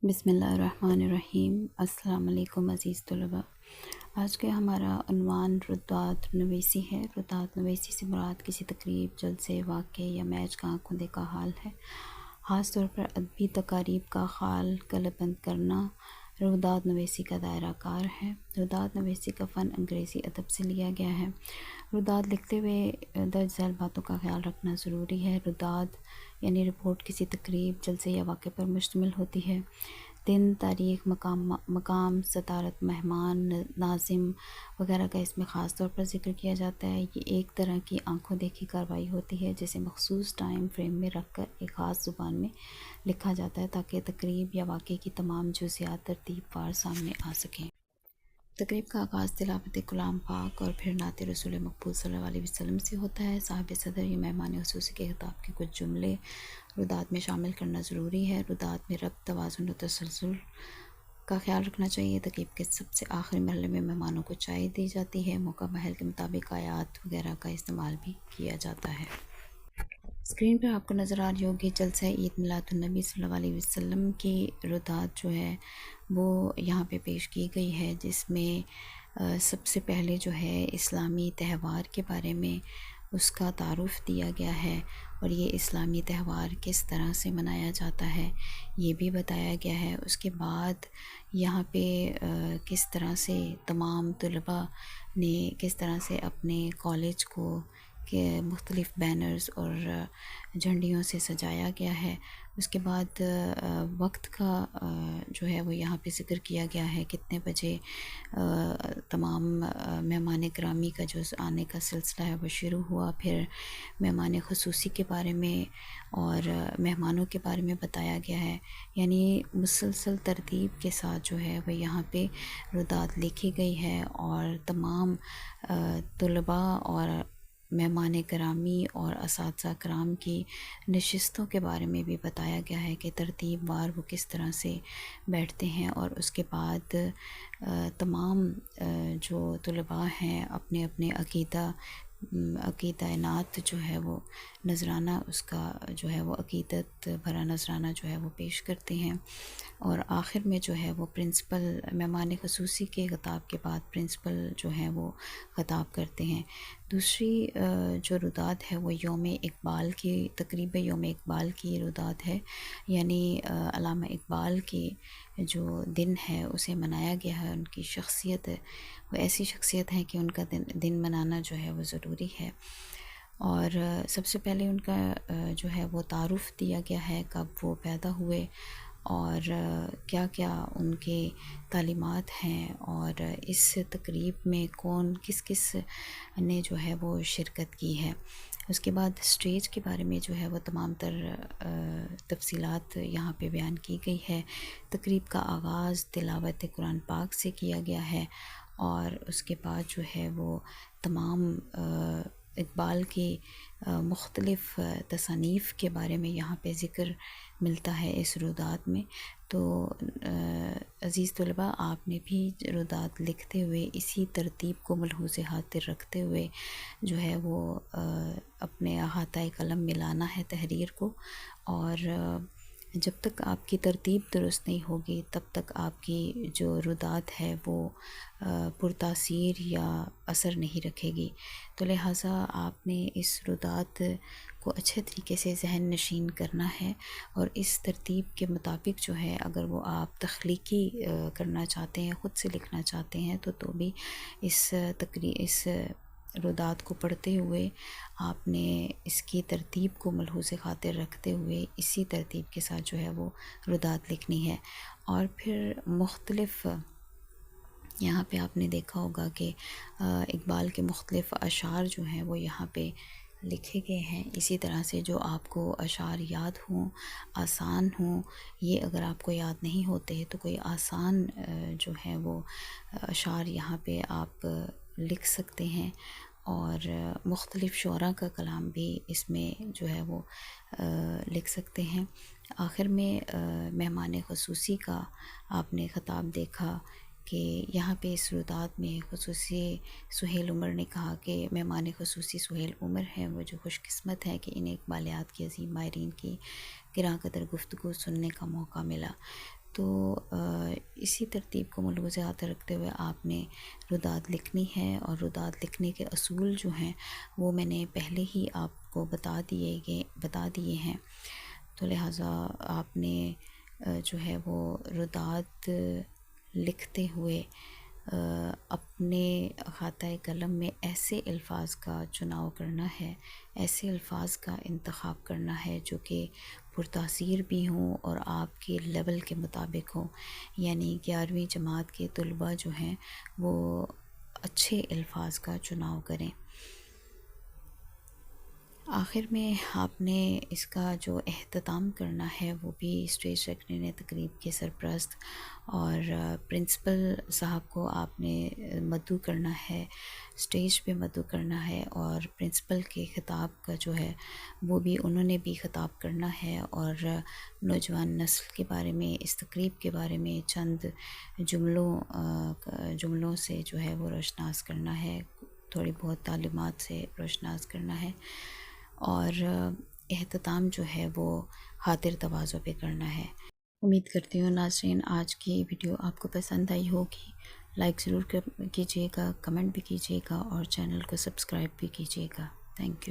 بسم اللہ الرحمن الرحیم۔ السلام علیکم عزیز طلباء۔ آج کے ہمارا عنوان ردات نویسی ہے۔ ردات نویسی سے مراد کسی تقریب، جلسے، واقعے یا میچ کا آنکھوں دیکھا حال ہے۔ خاص طور پر ادبی تقاریب کا خال قلب بند کرنا ردات نویسی کا دائرہ کار ہے۔ ردات نویسی کا فن انگریزی ادب سے لیا گیا ہے۔ ردات لکھتے ہوئے درج ذیل باتوں کا خیال رکھنا ضروری ہے۔ ردات یعنی رپورٹ کسی تقریب، جلسے یا واقعے پر مشتمل ہوتی ہے۔ دن، تاریخ، مقام، صدارت، مہمان، ناظم وغیرہ کا اس میں خاص طور پر ذکر کیا جاتا ہے۔ یہ ایک طرح کی آنکھوں دیکھی کارروائی ہوتی ہے جسے مخصوص ٹائم فریم میں رکھ کر ایک خاص زبان میں لکھا جاتا ہے تاکہ تقریب یا واقعے کی تمام جزیات ترتیب وار سامنے آ سکیں۔ تقریب کا آغاز تلاوت کلام پاک اور پھر نعت رسول مقبول صلی اللہ علیہ وسلم سے ہوتا ہے۔ صاحب صدر یا مہمان خصوصی کے خطاب کے کچھ جملے ردات میں شامل کرنا ضروری ہے۔ ردات میں ربط، توازن و تسلسل کا خیال رکھنا چاہیے۔ تقریب کے سب سے آخری مرحلے میں مہمانوں کو چائے دی جاتی ہے۔ موقع محل کے مطابق آیات وغیرہ کا استعمال بھی کیا جاتا ہے۔ اسکرین پر آپ کو نظر آ رہی ہوگی جلسہ عید میلاد النبی صلی اللہ علیہ وسلم کی ردات جو ہے وہ یہاں پہ پیش کی گئی ہے، جس میں سب سے پہلے جو ہے اسلامی تہوار کے بارے میں اس کا تعارف دیا گیا ہے اور یہ اسلامی تہوار کس طرح سے منایا جاتا ہے یہ بھی بتایا گیا ہے۔ اس کے بعد یہاں پہ کس طرح سے تمام طلباء نے کس طرح سے اپنے کالج کو کہ مختلف بینرز اور جھنڈیوں سے سجایا گیا ہے۔ اس کے بعد وقت کا جو ہے وہ یہاں پہ ذکر کیا گیا ہے، کتنے بجے تمام مہمان گرامی کا جو آنے کا سلسلہ ہے وہ شروع ہوا۔ پھر مہمان خصوصی کے بارے میں اور مہمانوں کے بارے میں بتایا گیا ہے، یعنی مسلسل ترتیب کے ساتھ جو ہے وہ یہاں پہ ردات لکھی گئی ہے اور تمام طلباء اور مہمان گرامی اور اساتذہ کرام کی نشستوں کے بارے میں بھی بتایا گیا ہے کہ ترتیب وار وہ کس طرح سے بیٹھتے ہیں، اور اس کے بعد تمام جو طلباء ہیں اپنے اپنے عقیدہ نعت جو ہے وہ نذرانہ اس کا جو ہے وہ عقیدت بھرا نذرانہ جو ہے وہ پیش کرتے ہیں، اور آخر میں جو ہے وہ پرنسپل مہمان خصوصی کے خطاب کے بعد پرنسپل جو ہیں وہ خطاب کرتے ہیں۔ دوسری جو ردات ہے وہ یوم اقبال کی تقریب یوم اقبال کی ردات ہے، یعنی علامہ اقبال کی جو دن ہے اسے منایا گیا ہے۔ ان کی شخصیت وہ ایسی شخصیت ہے کہ ان کا دن منانا جو ہے وہ ضروری ہے، اور سب سے پہلے ان کا جو ہے وہ تعارف دیا گیا ہے، کب وہ پیدا ہوئے اور کیا کیا ان کے تعلیمات ہیں، اور اس تقریب میں کون کس کس نے جو ہے وہ شرکت کی ہے۔ اس کے بعد اسٹیج کے بارے میں جو ہے وہ تمام تر تفصیلات یہاں پہ بیان کی گئی ہے۔ تقریب کا آغاز تلاوت قرآن پاک سے کیا گیا ہے، اور اس کے بعد جو ہے وہ تمام اقبال کی مختلف تصانیف کے بارے میں یہاں پہ ذکر ملتا ہے اس ردات میں۔ تو عزیز طلباء، آپ نے بھی ردات لکھتے ہوئے اسی ترتیب کو ملحوظ خاطر رکھتے ہوئے جو ہے وہ اپنے احاطہ قلم میں لانا ہے تحریر کو، اور جب تک آپ کی ترتیب درست نہیں ہوگی تب تک آپ کی جو ردات ہے وہ پرتاثیر یا اثر نہیں رکھے گی۔ تو لہٰذا آپ نے اس ردات کو اچھے طریقے سے ذہن نشین کرنا ہے، اور اس ترتیب کے مطابق جو ہے اگر وہ آپ تخلیقی کرنا چاہتے ہیں، خود سے لکھنا چاہتے ہیں تو بھی اس ردات کو پڑھتے ہوئے آپ نے اس کی ترتیب کو ملحوظ خاطر رکھتے ہوئے اسی ترتیب کے ساتھ جو ہے وہ ردات لکھنی ہے۔ اور پھر مختلف یہاں پہ آپ نے دیکھا ہوگا کہ اقبال کے مختلف اشعار جو ہیں وہ یہاں پہ لکھے گئے ہیں۔ اسی طرح سے جو آپ کو اشعار یاد ہوں، آسان ہوں، یہ اگر آپ کو یاد نہیں ہوتے تو کوئی آسان جو ہے وہ اشعار یہاں پہ آپ لکھ سکتے ہیں، اور مختلف شعراء کا کلام بھی اس میں جو ہے وہ لکھ سکتے ہیں۔ آخر میں مہمان خصوصی کا آپ نے خطاب دیکھا کہ یہاں پہ اس ردات میں خصوصی سہیل عمر نے کہا کہ مہمان خصوصی سہیل عمر ہیں، وہ جو خوش قسمت ہے کہ انہیں اقبالیات کی عظیم ماہرین کی گراں قدر گفتگو سننے کا موقع ملا۔ تو اسی ترتیب کو ملحوظ ذات رکھتے ہوئے آپ نے رداد لکھنی ہے، اور رداد لکھنے کے اصول جو ہیں وہ میں نے پہلے ہی آپ کو بتا دیے ہیں، تو لہٰذا آپ نے جو ہے وہ رداد لکھتے ہوئے اپنے خاطۂ قلم میں ایسے الفاظ کا چناؤ کرنا ہے، ایسے الفاظ کا انتخاب کرنا ہے جو کہ پرتاثیر بھی ہوں اور آپ کے لیول کے مطابق ہوں، یعنی 11ویں جماعت کے طلباء جو ہیں وہ اچھے الفاظ کا چناؤ کریں۔ آخر میں آپ نے اس کا جو اہتمام کرنا ہے وہ بھی اسٹیج سیکرٹری تقریب کے سرپرست اور پرنسپل صاحب کو آپ نے مدعو کرنا ہے، اسٹیج پہ مدعو کرنا ہے، اور پرنسپل کے خطاب کا جو ہے وہ بھی انہوں نے بھی خطاب کرنا ہے، اور نوجوان نسل کے بارے میں، اس تقریب کے بارے میں چند جملوں سے جو ہے وہ روشناس کرنا ہے، تھوڑی بہت تعلیمات سے روشناس کرنا ہے، اور اہتمام جو ہے وہ خاطر تواضع پہ کرنا ہے۔ امید کرتی ہوں ناظرین آج کی ویڈیو آپ کو پسند آئی ہوگی، لائک ضرور کیجیے گا، کمنٹ بھی کیجیے گا، اور چینل کو سبسکرائب بھی کیجیے گا۔ Thank you.